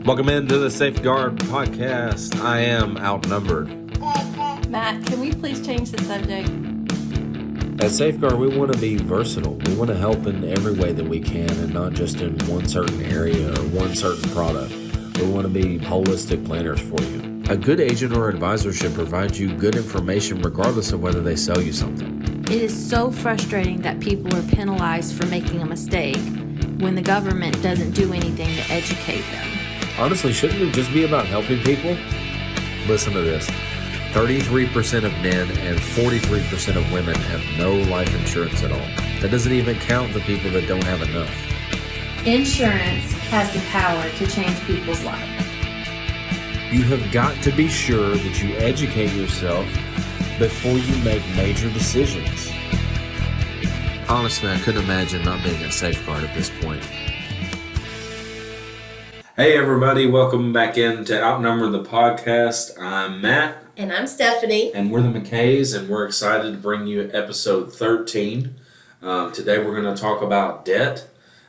Welcome into the Safeguard Podcast. I am Outnumbered. Matt, can we please change the subject? At Safeguard, we want to be versatile. We want to help in every way that we can and not just in one certain area or one certain product. We want to be holistic planners for you. A good agent or advisor should provide you good information regardless of whether they sell you something. It is so frustrating that people are penalized for making a mistake when the government doesn't do anything to educate them. Honestly, shouldn't it just be about helping people? Listen to this. 33% of men and 43% of women have no life insurance at all. That doesn't even count the people that don't have enough. Insurance has the power to change people's lives. You have got to be sure that you educate yourself before you make major decisions. Honestly, I couldn't imagine not being a Safeguard at this point. Hey everybody, welcome back into Outnumbered the podcast. I'm Matt. And I'm Stephanie. And we're the McKays, and we're excited to bring you episode 13. Today we're going to talk about debt.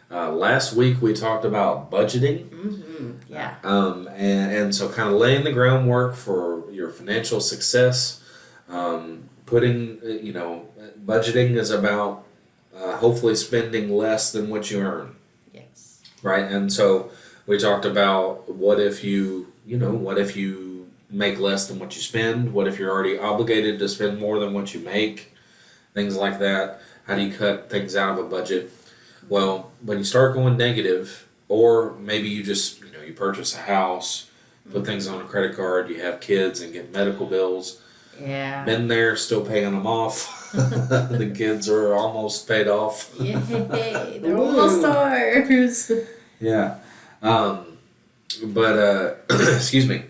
Last week we talked about budgeting. Yeah. And so kind of laying the groundwork for your financial success. Budgeting is about hopefully spending less than what you earn. Yes. Right? And so we talked about what if you make less than what you spend? What if you're already obligated to spend more than what you make? Things like that. How do you cut things out of a budget? Well, when you start going negative, or maybe you just, you purchase a house, put things on a credit card, you have kids and get medical bills. Yeah. Been there, still paying them off. The kids are almost paid off. Yay, they're almost ours. Yeah. Excuse me.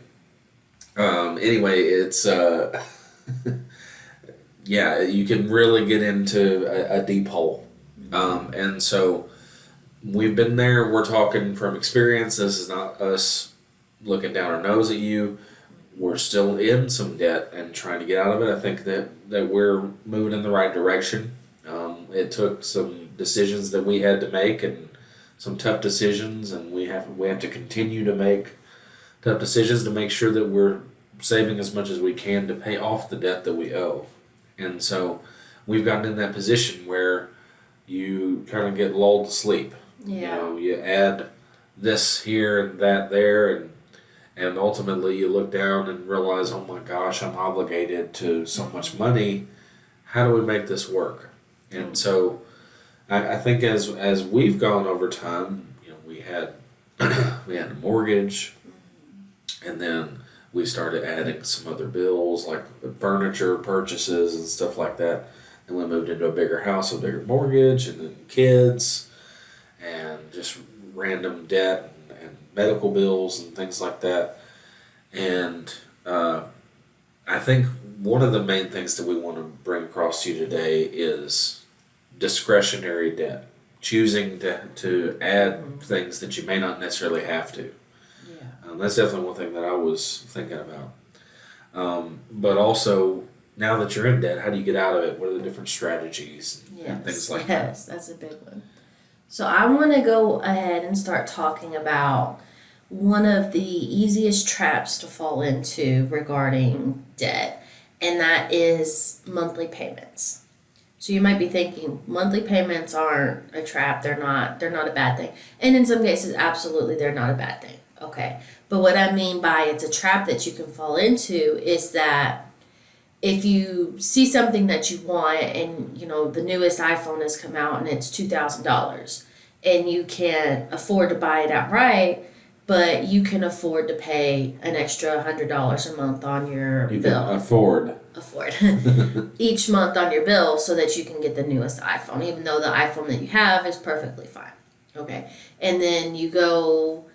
Anyway, it's, you can really get into a deep hole. And so we've been there. We're talking from experience. This is not us looking down our nose at you. We're still in some debt and trying to get out of it. I think that we're moving in the right direction. It took some decisions that we had to make and some tough decisions, and we have to continue to make tough decisions to make sure that we're saving as much as we can to pay off the debt that we owe. And so we've gotten in that position where you kind of get lulled to sleep. Yeah. You add this here and that there, and ultimately you look down and realize, oh my gosh, I'm obligated to so much money. How do we make this work? And so I think as we've gone over time, we had a mortgage, and then we started adding some other bills like furniture purchases and stuff like that. And we moved into a bigger house, a bigger mortgage, and then kids, and just random debt and medical bills and things like that. And I think one of the main things that we want to bring across to you today is discretionary debt, choosing to add things that you may not necessarily have to. Yeah. That's definitely one thing that I was thinking about. But also, now that you're in debt, how do you get out of it? What are the different strategies and things like that? Yes, that's a big one. So I want to go ahead and start talking about one of the easiest traps to fall into regarding debt, and that is monthly payments. So you might be thinking monthly payments aren't a trap, they're not a bad thing. And in some cases, absolutely they're not a bad thing. Okay. But what I mean by it's a trap that you can fall into is that if you see something that you want and the newest iPhone has come out and it's $2,000 and you can't afford to buy it outright, but you can afford to pay an extra $100 a month on your bill. Can afford each month on your bill so that you can get the newest iPhone, even though the iPhone that you have is perfectly fine. Okay. And then you go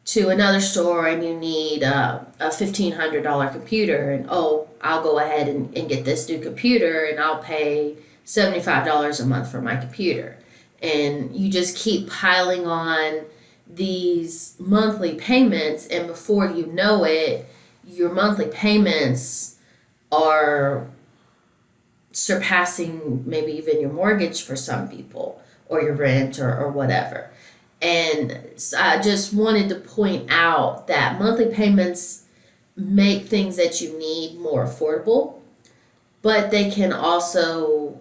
to another store and you need a $1,500 computer, and I'll go ahead and get this new computer and I'll pay $75 a month for my computer. And you just keep piling on these monthly payments, and before you know it, your monthly payments are surpassing maybe even your mortgage for some people, or your rent or whatever. And so I just wanted to point out that monthly payments make things that you need more affordable, but they can also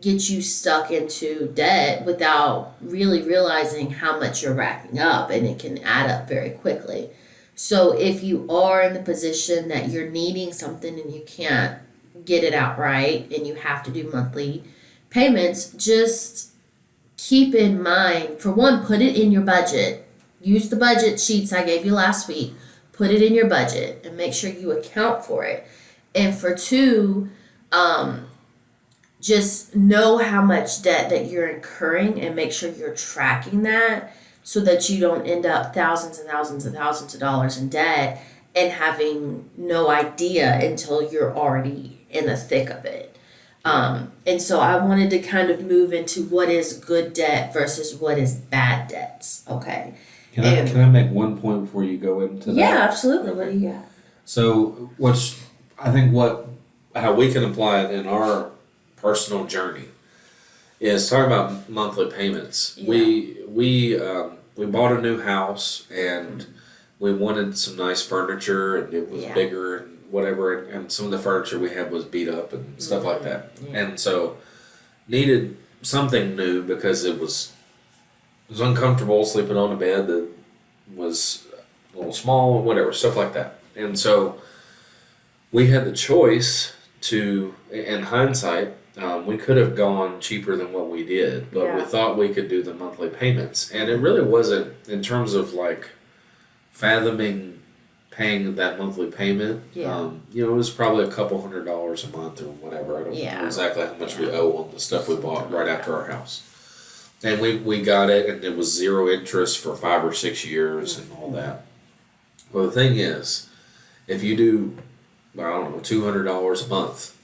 get you stuck into debt without really realizing how much you're racking up, and it can add up very quickly. So if you are in the position that you're needing something and you can't get it outright and you have to do monthly payments, just keep in mind, for one, put it in your budget. Use the budget sheets I gave you last week. Put it in your budget and make sure you account for it. And for two, just know how much debt that you're incurring and make sure you're tracking that so that you don't end up thousands and thousands and thousands of dollars in debt and having no idea until you're already in the thick of it. And so I wanted to kind of move into what is good debt versus what is bad debts. Okay. Can I make one point before you go into that? Yeah, absolutely. What do you got? So how we can apply it in our personal journey is talking about monthly payments. Yeah. We bought a new house and we wanted some nice furniture and it was bigger and whatever, and some of the furniture we had was beat up and stuff like that. Yeah. And so needed something new because it was uncomfortable sleeping on a bed that was a little small, whatever, stuff like that. And so we had the choice to, in hindsight, we could have gone cheaper than what we did, but we thought we could do the monthly payments. And it really wasn't, in terms of like fathoming paying that monthly payment. Yeah. It was probably a couple $100 a month or whatever. I don't know exactly how much we owe on the stuff we bought right after our house. And we got it, and it was 0 interest for 5 or 6 years and all that. Well, the thing is, if you do, I don't know, $200 a month,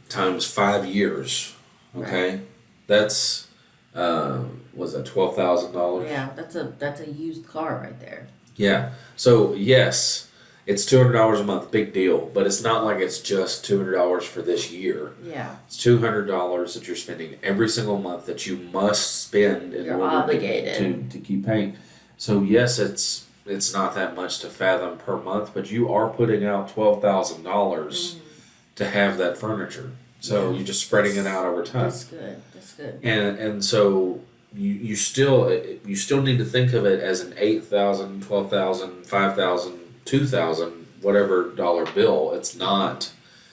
times 5 years, okay, that's was that $12,000? Yeah, that's a used car right there. Yeah. So yes, it's $200 a month, big deal, but it's not like it's just $200 for this year. Yeah. It's $200 that you're spending every single month that you must spend in order obligated to keep paying. So yes, it's not that much to fathom per month, but you are putting out $12,000 to have that furniture. So you're just spreading it out over time. That's good. And so you still need to think of it as an $8,000, $12,000, $5,000, $2,000, whatever dollar bill. It's not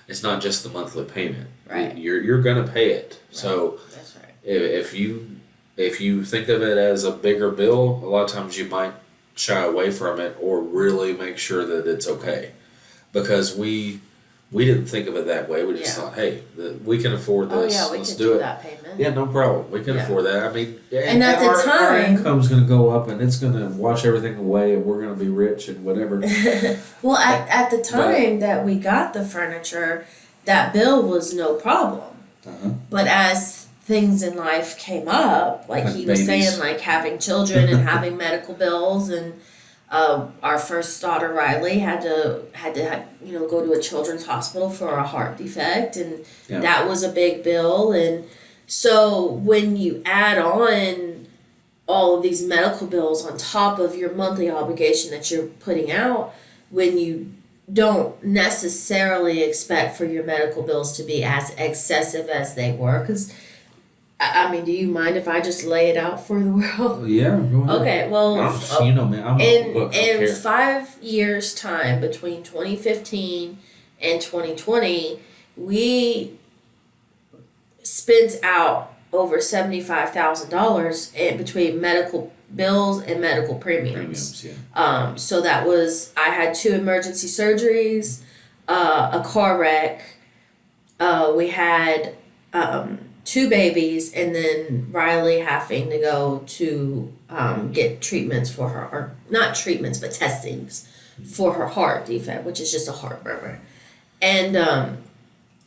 just the monthly payment. Right. You're gonna pay it. Right. So that's right. If you think of it as a bigger bill, a lot of times you might shy away from it or really make sure that it's okay, because we didn't think of it that way. We just thought, hey, we can afford this. Let's do it. That payment. Yeah, no problem. We can afford that. I mean, and at the time, our income's going to go up, and it's going to wash everything away, and we're going to be rich and whatever. Well, at the time that we got the furniture, that bill was no problem. Uh-huh. But as things in life came up, like he was saying, like having children and having medical bills, and our first daughter Riley had to go to a children's hospital for a heart defect, and that was a big bill. And so when you add on all of these medical bills on top of your monthly obligation that you're putting out, when you don't necessarily expect for your medical bills to be as excessive as they were, because I mean, do you mind if I just lay it out for the world? Yeah, go ahead. Okay, well, man, in 5 years' time, between 2015 and 2020, we spent out over $75,000 in between medical bills and medical premiums. So that was, I had 2 emergency surgeries, a car wreck, we had 2 babies, and then Riley having to go to get treatments for her, or not treatments, but testings for her heart defect, which is just a heart murmur. And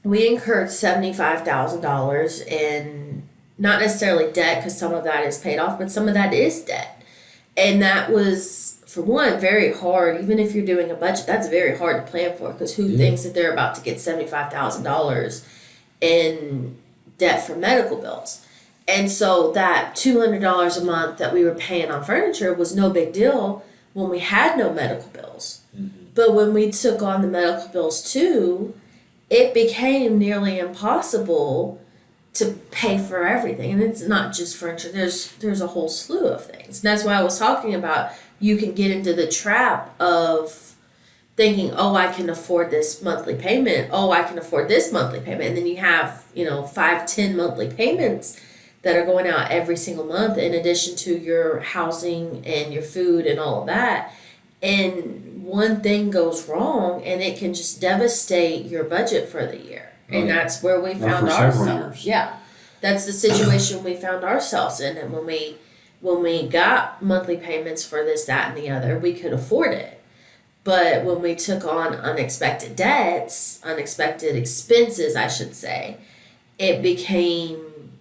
we incurred $75,000 in not necessarily debt, because some of that is paid off, but some of that is debt. And that was, for one, very hard. Even if you're doing a budget, that's very hard to plan for, because who thinks that they're about to get $75,000 in debt for medical bills? And so that $200 a month that we were paying on furniture was no big deal when we had no medical bills. But when we took on the medical bills too, it became nearly impossible to pay for everything. And it's not just furniture. There's a whole slew of things. And that's why I was talking about you can get into the trap of thinking, oh, I can afford this monthly payment. Oh, I can afford this monthly payment. And then you have, 5, 10 monthly payments that are going out every single month in addition to your housing and your food and all of that. And one thing goes wrong and it can just devastate your budget for the year. And that's where we found for several ourselves. years. Yeah. That's the situation we found ourselves in. And when we got monthly payments for this, that, and the other, we could afford it. But when we took on unexpected debts, unexpected expenses, I should say, it became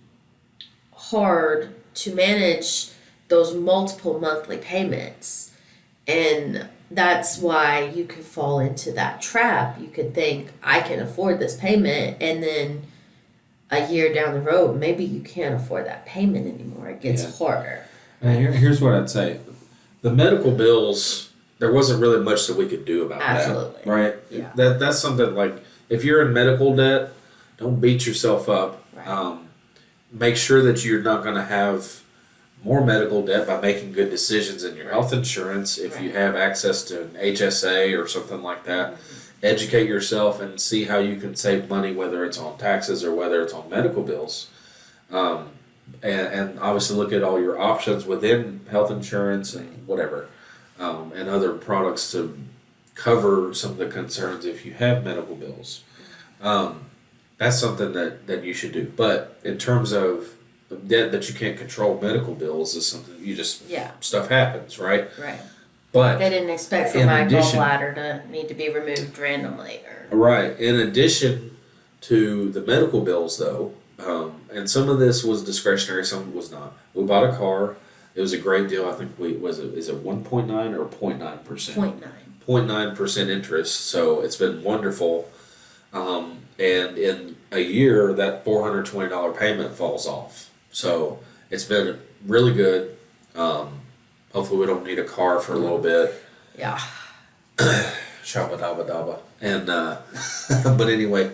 hard to manage those multiple monthly payments. And that's why you could fall into that trap. You could think, I can afford this payment, and then a year down the road, maybe you can't afford that payment anymore. It gets harder. And here's what I'd say. The medical bills, there wasn't really much that we could do about Absolutely. that. Right? Yeah. That's something like, if you're in medical debt, don't beat yourself up. Right. Make sure that you're not going to have more medical debt by making good decisions in your health insurance. If you have access to an HSA or something like that, educate yourself and see how you can save money, whether it's on taxes or whether it's on medical bills. And obviously look at all your options within health insurance and whatever, and other products to cover some of the concerns if you have medical bills. That's something that you should do. But in terms of debt that you can't control, medical bills is something you just, stuff happens, right? Right. But They didn't expect for my gallbladder to need to be removed randomly. Right. In addition to the medical bills, though, and some of this was discretionary, some of it was not. We bought a car. It was a great deal. I think is it 1.9 or 0.9%? 0.9. 0.9% interest. So it's been wonderful. And in a year, that $420 payment falls off. So it's been really good. Hopefully we don't need a car for a little bit. Yeah. Shabba dabba dabba. And, but anyway,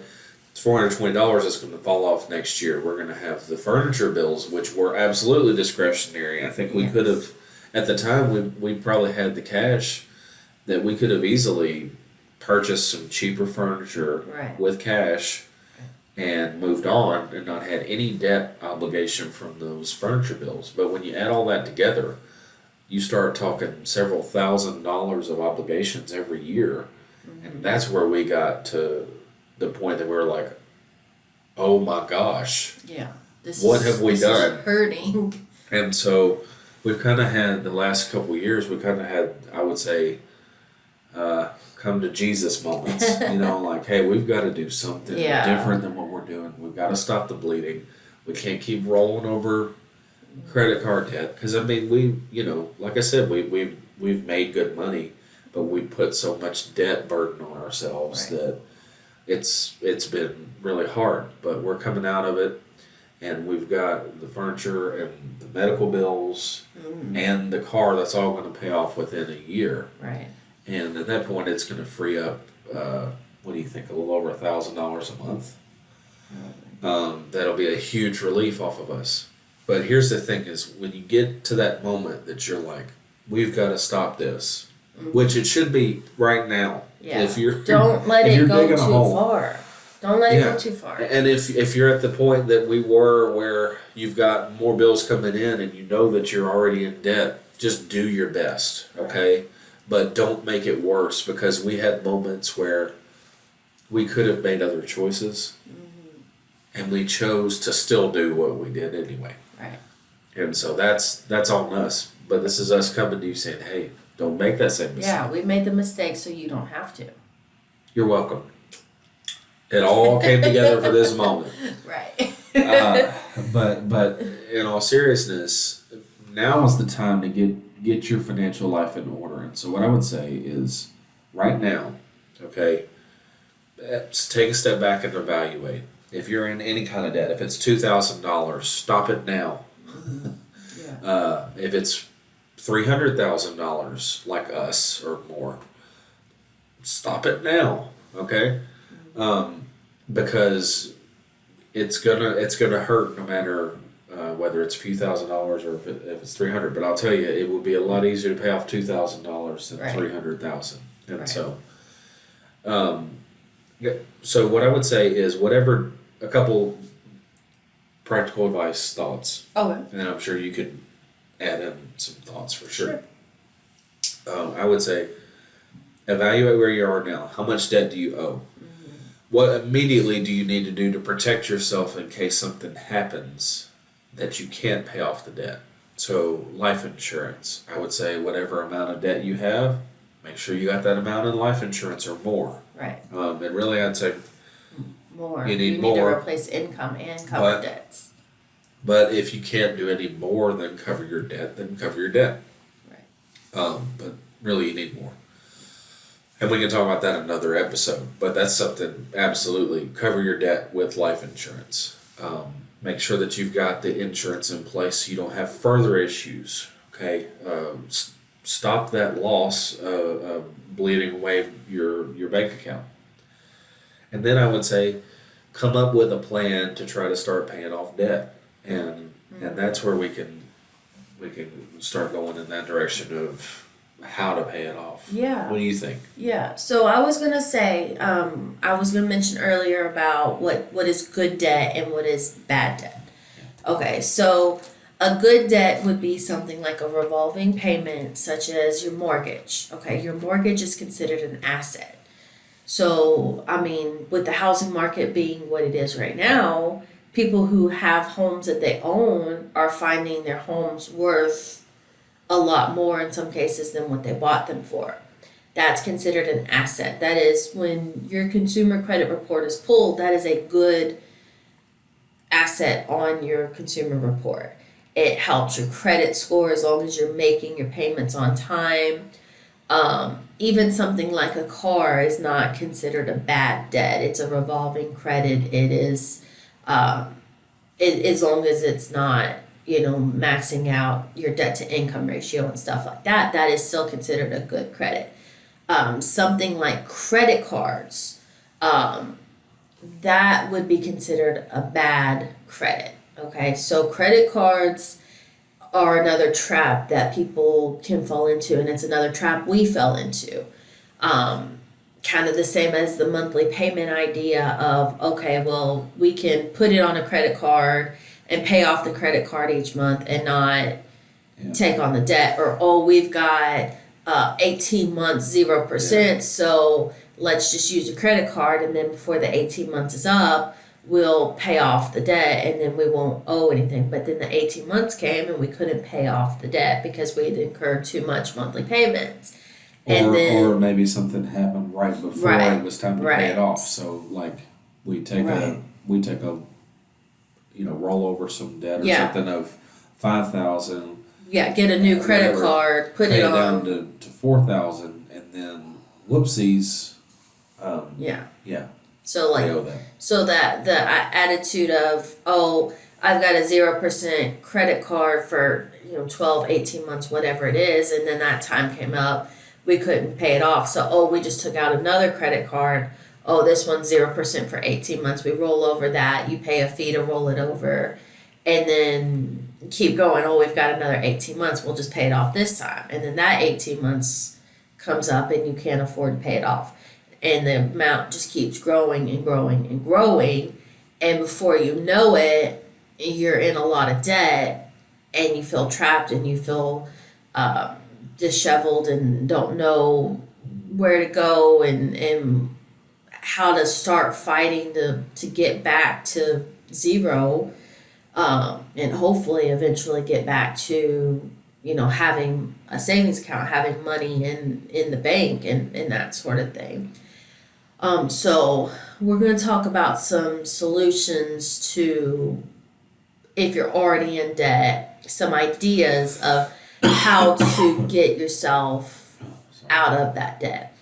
it's $420 that's going to fall off next year. We're going to have the furniture bills, which were absolutely discretionary. I think we could have, at the time, we probably had the cash that we could have easily purchased some cheaper furniture with cash and moved on and not had any debt obligation from those furniture bills. But when you add all that together, you start talking several $1,000s of obligations every year. And that's where we got to the point that we were like, oh my gosh. Yeah. What have we done? Is hurting. And so we've kind of had the last couple of years, we kind of had, I would say, come to Jesus moments. Like, hey, we've got to do something different than what we're doing. We've got to stop the bleeding. We can't keep rolling over credit card debt. Because, I mean, like I said, we've made good money, but we put so much debt burden on ourselves that it's been really hard. But we're coming out of it, and we've got the furniture and the medical bills and the car that's all going to pay off within a year. Right. And at that point, it's going to free up, what do you think, a little over $1,000 a month? That'll be a huge relief off of us. But here's the thing is, when you get to that moment that you're like, we've got to stop this, which it should be right now. Yeah. Don't let it go too far. Don't let it go too far. And if you're at the point that we were where you've got more bills coming in and you know that you're already in debt, just do your best, okay? But don't make it worse, because we had moments where we could have made other choices and we chose to still do what we did anyway. Right. And so that's on us. But this is us coming to you saying, hey, don't make that same mistake. Yeah, we made the mistake so you don't have to. You're welcome. It all came together for this moment. Right. But in all seriousness, now is the time to get your financial life in order. And so what I would say is, right now, okay, let's take a step back and evaluate. if you're in any kind of debt, if it's $2,000, stop it now. If it's $300,000 like us or more, stop it now. Okay, because it's gonna hurt no matter whether it's a few $1,000s or if it's 300. But I'll tell you, it would be a lot easier to pay off $2,000 than Right. 300,000. And Right. so what I would say is a couple practical advice thoughts, Okay. and then I'm sure you could add in some thoughts for sure. I would say evaluate where you are now. How much debt do you owe? What immediately do you need to do to protect yourself in case something happens that you can't pay off the debt? So life insurance, I would say whatever amount of debt you have, make sure you got that amount in life insurance or more. Right. And really I'd say More. You need to more. replace income and cover But- debts. But if you can't do any more than cover your debt, then cover your debt. Right. But really, you need more. And we can talk about that in another episode. But that's something, absolutely, cover your debt with life insurance. Make sure that you've got the insurance in place so you don't have further issues. Okay? Stop that loss bleeding away your bank account. And then I would say, come up with a plan to try to start paying off debt. And that's where we can start going in that direction of how to pay it off. Yeah. What do you think? Yeah. So I was gonna say, I was gonna mention earlier about what is good debt and what is bad debt. Okay, so a good debt would be something like a revolving payment, such as your mortgage. Okay, your mortgage is considered an asset. So, I mean, with the housing market being what it is right now, people who have homes that they own are finding their homes worth a lot more in some cases than what they bought them for. That's considered an asset. That is, when your consumer credit report is pulled, that is a good asset on your consumer report. It helps your credit score as long as you're making your payments on time. Even something like a car is not considered a bad debt. It's a revolving credit. It is, as long as it's not, maxing out your debt to income ratio and stuff like that, that is still considered a good credit. Something like credit cards, that would be considered a bad credit. Okay, so credit cards are another trap that people can fall into, and it's another trap we fell into. Kind of the same as the monthly payment idea of, okay, well, we can put it on a credit card and pay off the credit card each month and not take on the debt, or we've got 18 months 0%, so let's just use a credit card, and then before the 18 months is up, we'll pay off the debt and then we won't owe anything. But then the 18 months came and we couldn't pay off the debt because we had incurred too much monthly payments. Or maybe something happened right before it was time to pay Right. it off. So like we take a roll over some debt or something of 5,000. Yeah, get a new credit Whatever. card, put Pay it it down on. to 4,000, and then whoopsies. Yeah. So I like, owe that. so that the attitude of, I've got a 0% credit card for 12, 18 months, whatever it is, and then that time came up, we couldn't pay it off, so we just took out another credit card. This one's 0% for 18 months. We roll over that, you pay a fee to roll it over, and then keep going. We've got another 18 months, we'll just pay it off this time. And then that 18 months comes up and you can't afford to pay it off. And the amount just keeps growing and growing and growing. And before you know it, you're in a lot of debt and you feel trapped and you feel disheveled and don't know where to go and how to start fighting to get back to zero, and hopefully eventually get back to having a savings account, having money in the bank and that sort of thing. So we're going to talk about some solutions to, if you're already in debt, some ideas of how to get yourself out of that debt.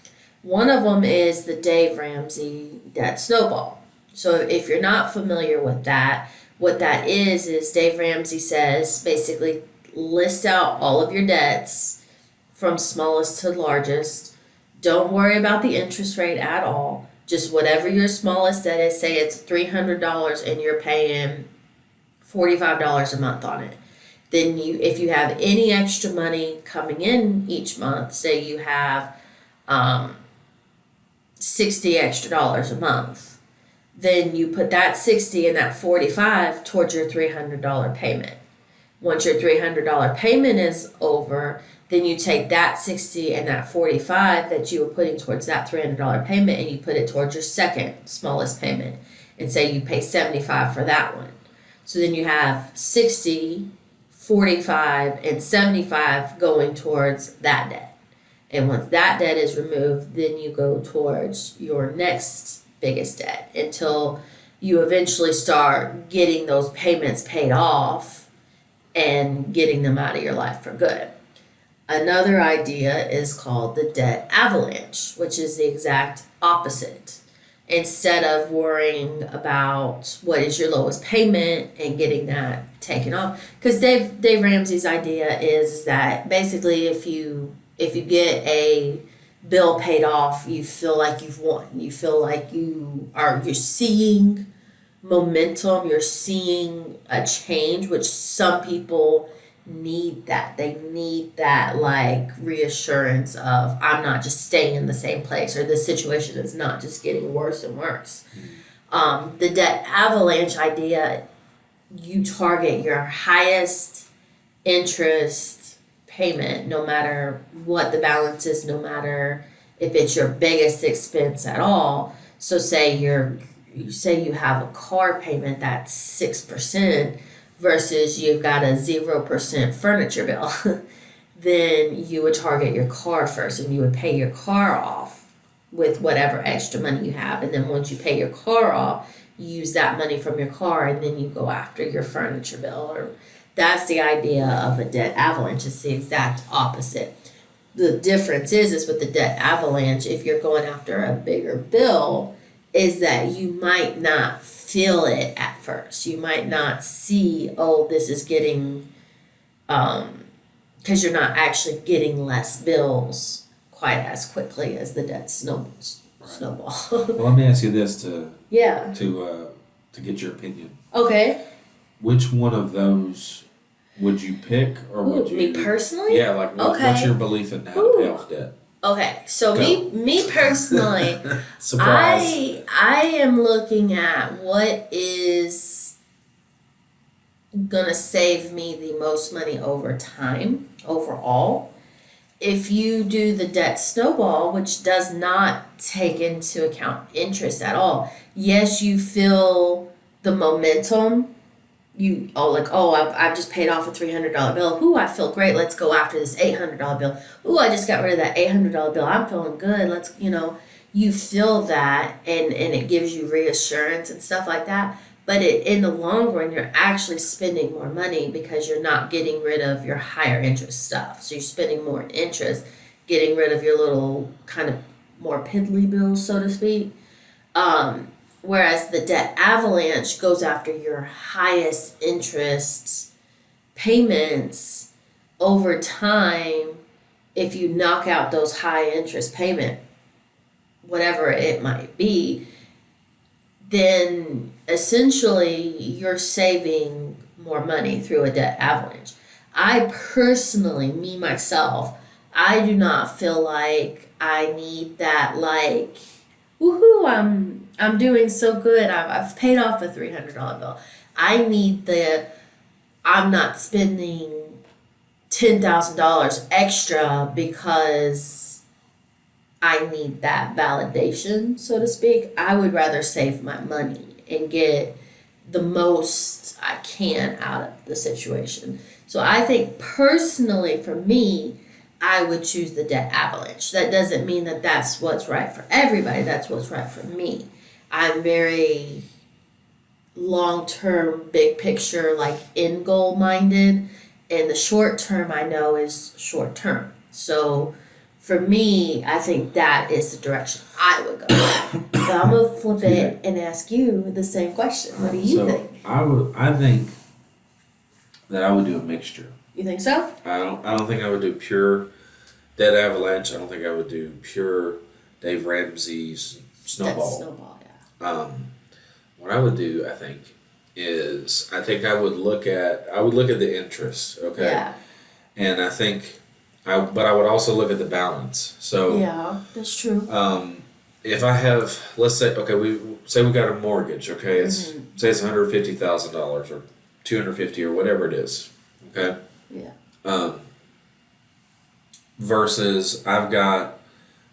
One of them is the Dave Ramsey debt snowball. So if you're not familiar with that, what that is Dave Ramsey says basically list out all of your debts from smallest to largest. Don't worry about the interest rate at all. Just whatever your smallest debt is, say it's $300 and you're paying $45 a month on it. Then if you have any extra money coming in each month, say you have $60 extra a month, then you put that 60 and that 45 towards your $300 payment. Once your $300 payment is over, then you take that 60 and that 45 that you were putting towards that $300 payment and you put it towards your second smallest payment, and say you pay 75 for that one. So then you have 60, 45, and 75 going towards that debt. And once that debt is removed, then you go towards your next biggest debt until you eventually start getting those payments paid off and getting them out of your life for good. Another idea is called the debt avalanche, which is the exact opposite. Instead of worrying about what is your lowest payment and getting that taken off, because Dave Ramsey's idea is that basically if you get a bill paid off, you feel like you've won. You feel like you're seeing momentum, you're seeing a change, which some people need that. They need that like reassurance of I'm not just staying in the same place, or the situation is not just getting worse and worse. The debt avalanche idea, you target your highest interest payment no matter what the balance is, no matter if it's your biggest expense at all. So say you have a car payment that's 6% versus you've got a 0% furniture bill, then you would target your car first and you would pay your car off with whatever extra money you have. And then once you pay your car off, you use that money from your car and then you go after your furniture bill. Or that's the idea of a debt avalanche. It's the exact opposite. The difference is with the debt avalanche, if you're going after a bigger bill, is that you might not feel it at first. You might not see, oh, this is getting, because you're not actually getting less bills quite as quickly as the debt snowball. Well, let me ask you this to get your opinion. Okay. Which one of those would you pick, or would you? Me personally? Yeah, like what's your belief in how to pay off debt? Okay, so me personally, Surprise. I am looking at what is gonna save me the most money over time overall. If you do the debt snowball, which does not take into account interest at all, yes, you feel the momentum. I've just paid off a $300 bill. Ooh, I feel great. Let's go after this $800 bill. Ooh, I just got rid of that $800 bill. I'm feeling good. You feel that and it gives you reassurance and stuff like that. But in the long run, you're actually spending more money because you're not getting rid of your higher interest stuff. So you're spending more interest, getting rid of your little kind of more piddly bills, so to speak. Whereas the debt avalanche goes after your highest interest payments over time. If you knock out those high interest payment, whatever it might be, then essentially you're saving more money through a debt avalanche. I personally, myself, I do not feel like I need that like, woohoo, I'm doing so good. I've paid off a $300 bill. I need I'm not spending $10,000 extra because I need that validation, so to speak. I would rather save my money and get the most I can out of the situation. So I think personally for me, I would choose the debt avalanche. That doesn't mean that that's what's right for everybody. That's what's right for me. I'm very long-term, big picture, like end goal minded. And the short term I know is short term. So For me, I think that is the direction I would go. But I'm gonna flip it and ask you the same question. What do you think? I think that I would do a mixture. You think so? I don't think I would do pure Dead Avalanche. I don't think I would do pure Dave Ramsey's Snowball. That's Snowball, yeah. What I would do, I think, is I would look at the interest, okay? Yeah. And I think but I would also look at the balance. So Yeah, that's true. if I have, let's say, okay, we got a mortgage, okay? It's say it's $150,000 or $250 or whatever it is, okay? Yeah. Versus I've got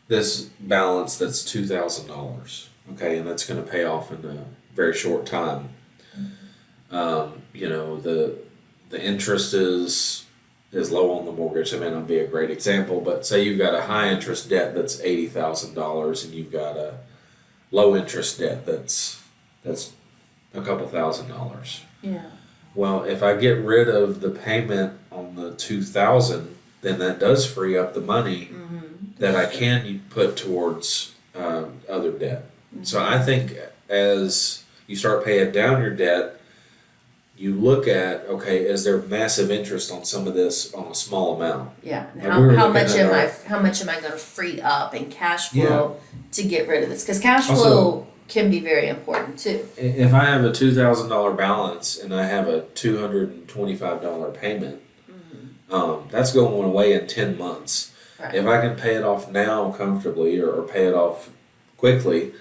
this balance that's $2,000, okay, and that's going to pay off in a very short time. The interest is low on the workers. It may not be a great example, but say you've got a high interest debt that's $80,000 and you've got a low interest debt that's a couple $1,000. Yeah. Well, if I get rid of the payment on the $2,000, then that does free up the money that I can put towards other debt. So I think as you start paying down your debt, you look at, okay, is there massive interest on some of this on a small amount? Yeah. And Like we were how looking much at how much am I going to free up in cash flow to get rid of this? Because cash Also- flow can be very important too. If I have a $2,000 balance and I have a $225 payment, that's going away in 10 months. Right. If I can pay it off now comfortably or pay it off quickly,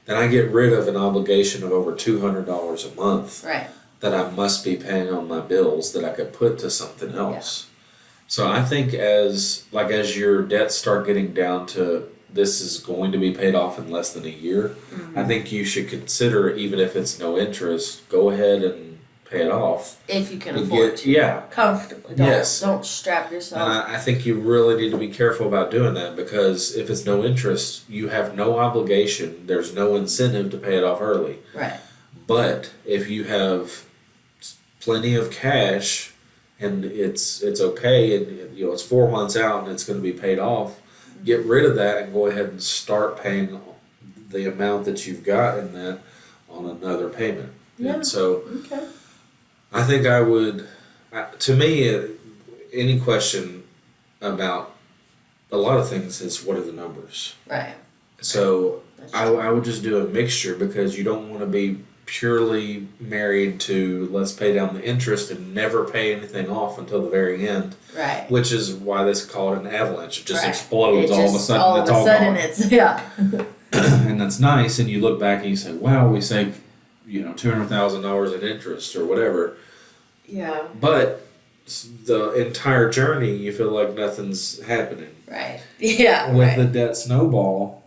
then I get rid of an obligation of over $200 a month Right. that I must be paying on my bills that I could put to something else. So I think as your debts start getting down to this is going to be paid off in less than a year, I think you should consider, even if it's no interest, go ahead and pay it off. If you can To afford get- to. yeah. Comfortably. Don't strap yourself. And I think you really need to be careful about doing that, because if it's no interest, you have no obligation. There's no incentive to pay it off early. Right. But if you have plenty of cash and it's okay, and it's 4 months out and it's going to be paid off, get rid of that and go ahead and start paying the amount that you've got in that on another payment. Yeah. And so Okay. I think I would, to me, any question about a lot of things is what are the numbers. Right. So That's I would just do a mixture, because you don't want to be purely married to let's pay down the interest and never pay anything off until the very end, Right. which is why they call it an avalanche. It just Right. explodes It all of a just- sudden. All It's of a all sudden, gone. it's yeah. And that's nice. And you look back and you say, "Wow, we saved $200,000 in interest or whatever." Yeah. But the entire journey, you feel like nothing's happening. Right. Yeah. With right. the debt snowball,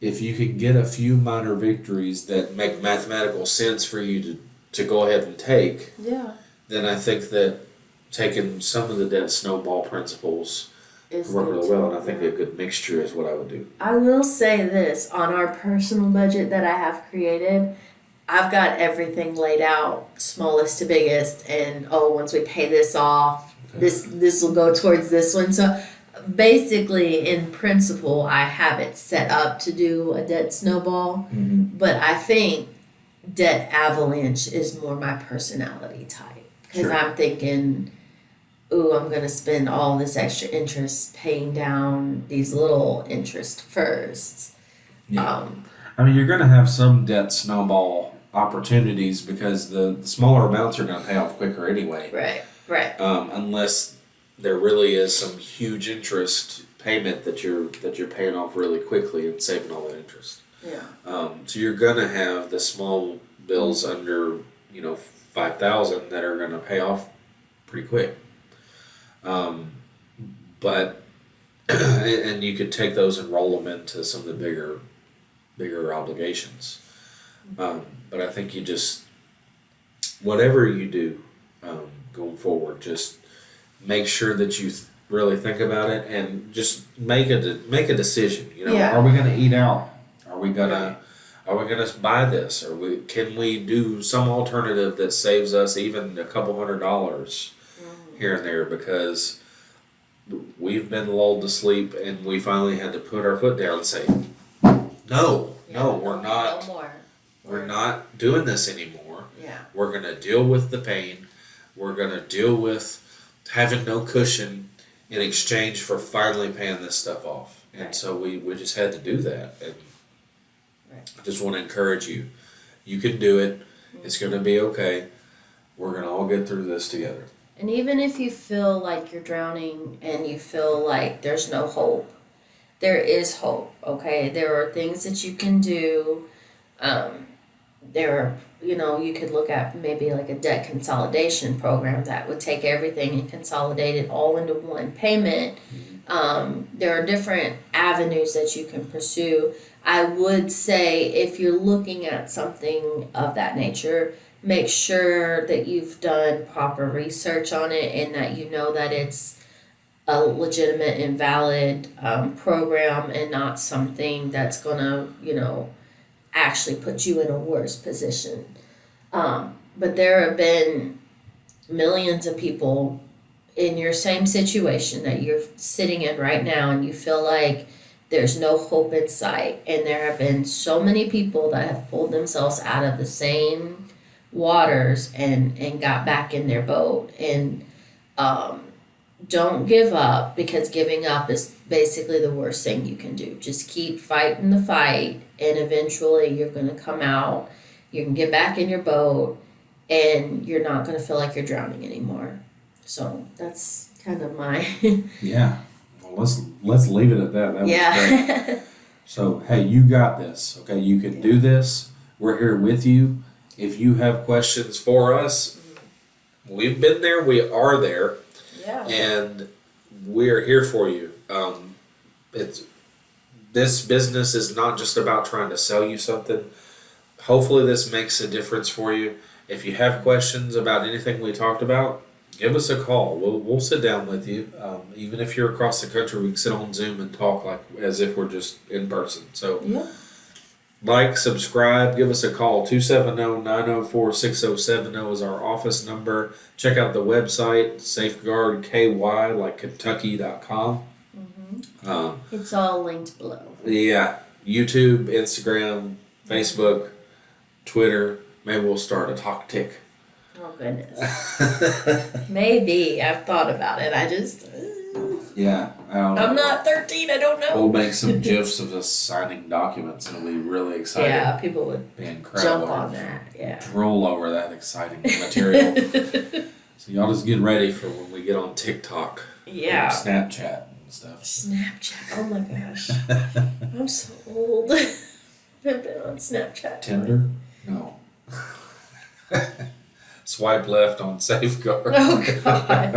if you can get a few minor victories that make mathematical sense for you to go ahead and take, Yeah. then I think that taking some of the debt snowball principles It's work good really too. well, and I think a good mixture is what I would do. I will say this, on our personal budget that I have created, I've got everything laid out, smallest to biggest, and once we pay this off, this will go towards this one. So basically, in principle, I have it set up to do a debt snowball, but I think debt avalanche is more my personality type, because Sure. I'm thinking, ooh, I'm gonna spend all this extra interest paying down these little interest first. Yeah. I mean, you're going to have some debt snowball opportunities, because the smaller amounts are going to pay off quicker anyway. Right. Unless there really is some huge interest payment that you're paying off really quickly and saving all that interest. Yeah. So you're gonna have the small bills under $5,000 that are gonna pay off pretty quick. But and you could take those and roll them into some of the bigger obligations. But I think you just, whatever you do going forward, just make sure that you really think about it and just make a decision. Yeah. Are we going to eat out? Are we gonna buy this? Can we do some alternative that saves us even a couple $100 here and there? Because we've been lulled to sleep, and we finally had to put our foot down and say, no, we're not. No more. We're not doing this anymore. Yeah. We're going to deal with the pain. We're going to deal with having no cushion in exchange for finally paying this stuff off. And Right. so we just had to do that. And Right. I just want to encourage you. You can do it. It's going to be okay. We're going to all get through this together. And even if you feel like you're drowning and you feel like there's no hope, there is hope, okay? There are things that you can do. There are, you could look at maybe like a debt consolidation program that would take everything and consolidate it all into one payment. There are different avenues that you can pursue. I would say if you're looking at something of that nature, make sure that you've done proper research on it and that you know that it's a legitimate and valid program and not something that's gonna, actually put you in a worse position. But there have been millions of people in your same situation that you're sitting in right now, and you feel like there's no hope in sight. And there have been so many people that have pulled themselves out of the same waters and got back in their boat. And don't give up, because giving up is basically the worst thing you can do. Just keep fighting the fight, and eventually you're going to come out. You can get back in your boat, and you're not going to feel like you're drowning anymore. So that's kind of my Yeah. Well, let's leave it at that. That was great. So, hey, you got this. Okay, you can do this. We're here with you. If you have questions for us, we've been there, we are there. Yeah. And we're here for you. This business is not just about trying to sell you something. Hopefully this makes a difference for you. If you have questions about anything we talked about, give us a call. We'll sit down with you. Even if you're across the country, we can sit on Zoom and talk like as if we're just in person. So like, subscribe, give us a call. 270-904-6070 is our office number. Check out the website, safeguardky, like Kentucky.com. It's all linked below. Yeah. YouTube, Instagram, Facebook, Twitter. Maybe we'll start a talk tick. Oh, goodness. Maybe. I've thought about it. I just... Yeah. I'm not 13. I don't know. We'll make some gifs of us signing documents. It'll be really exciting. Yeah, people would Be incredible. jump on that. Yeah. Drool over that exciting material. So y'all just get ready for when we get on TikTok. Yeah. And Snapchat and stuff. Snapchat. Oh my gosh. I'm so old. I've been on Snapchat. Tinder? No. Swipe left on Safeguard. Oh God.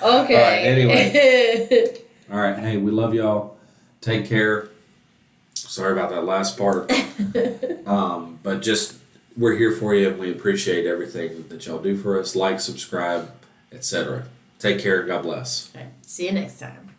Okay. All right, anyway. All right. Hey, we love y'all. Take care. Sorry about that last part. But just, we're here for you, and we appreciate everything that y'all do for us. Like, subscribe, etc. Take care. God bless. All right. See you next time.